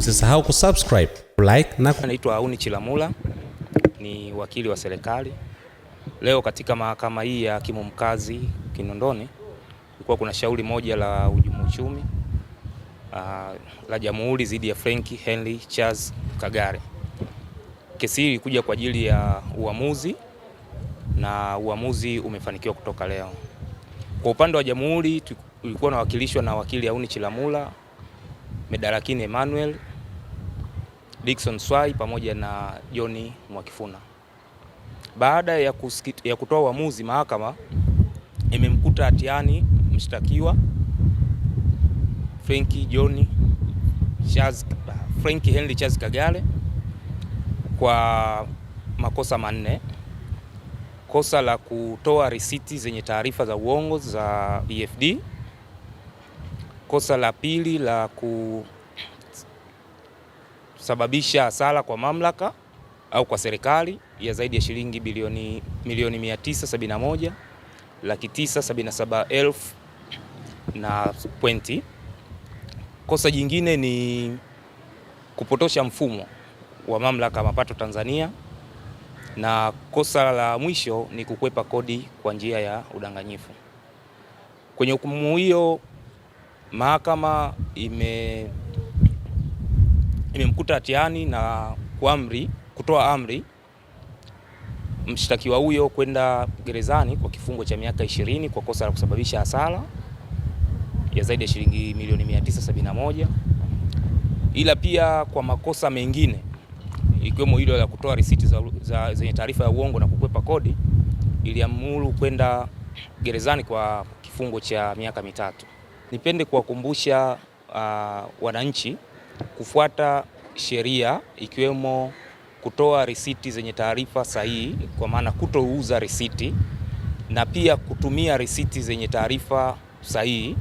usisahau kusubscribe, like na Naitwa Auni Chilamula, ni wakili wa serikali. Leo katika mahakama hii ya hakimu mkazi Kinondoni kulikuwa kuna shauri moja la hujumu uchumi la Jamhuri dhidi ya Frank Henry Charles Kagare. Kesi hii ilikuja kwa ajili ya uamuzi na uamuzi umefanikiwa kutoka leo. Kwa upande wa Jamhuri tulikuwa nawakilishwa na wakili Auni Chilamula, Medarakini Emmanuel, Dickson Swai pamoja na John Mwakifuna. Baada ya kutoa uamuzi, mahakama imemkuta hatiani mshtakiwa Frank Henry Charles Kagare kwa makosa manne. Kosa la kutoa risiti zenye taarifa za uongo za EFD. Kosa la pili la kusababisha hasara kwa mamlaka au kwa serikali ya zaidi ya shilingi milioni 971,977,000 na pointi. Kosa jingine ni kupotosha mfumo wa mamlaka ya mapato Tanzania, na kosa la mwisho ni kukwepa kodi kwa njia ya udanganyifu. Kwenye hukumu hiyo mahakama imemkuta hatiani na kutoa amri mshtakiwa huyo kwenda gerezani kwa kifungo cha miaka 20 kwa kosa la kusababisha hasara ya zaidi ya shilingi milioni 971, ila pia kwa makosa mengine ikiwemo hilo la kutoa risiti zenye taarifa ya uongo na kukwepa kodi, iliamuru kwenda gerezani kwa kifungo cha miaka 3. Nipende kuwakumbusha wananchi kufuata sheria, ikiwemo kutoa risiti zenye taarifa sahihi, kwa maana kutouza risiti, na pia kutumia risiti zenye taarifa sahihi,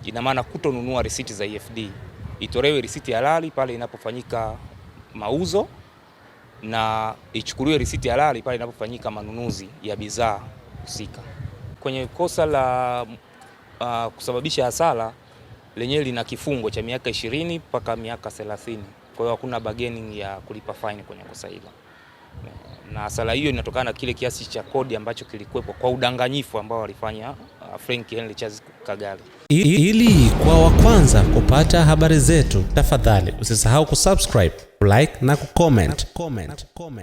ina maana kutonunua risiti za EFD. Itolewe risiti halali pale inapofanyika mauzo na ichukuliwe risiti halali pale inapofanyika manunuzi ya bidhaa husika. Kwenye kosa la kusababisha hasara lenyewe lina kifungo cha miaka 20 mpaka miaka 30. Kwa hiyo hakuna bargaining ya kulipa fine kwenye kosa hilo. Na hasara hiyo inatokana na kile kiasi cha kodi ambacho kilikuwepo kwa udanganyifu ambao walifanya Frank Henry Charles Kagare. Ili kwa wa kwanza kupata habari zetu, tafadhali usisahau kusubscribe, like na kucomment.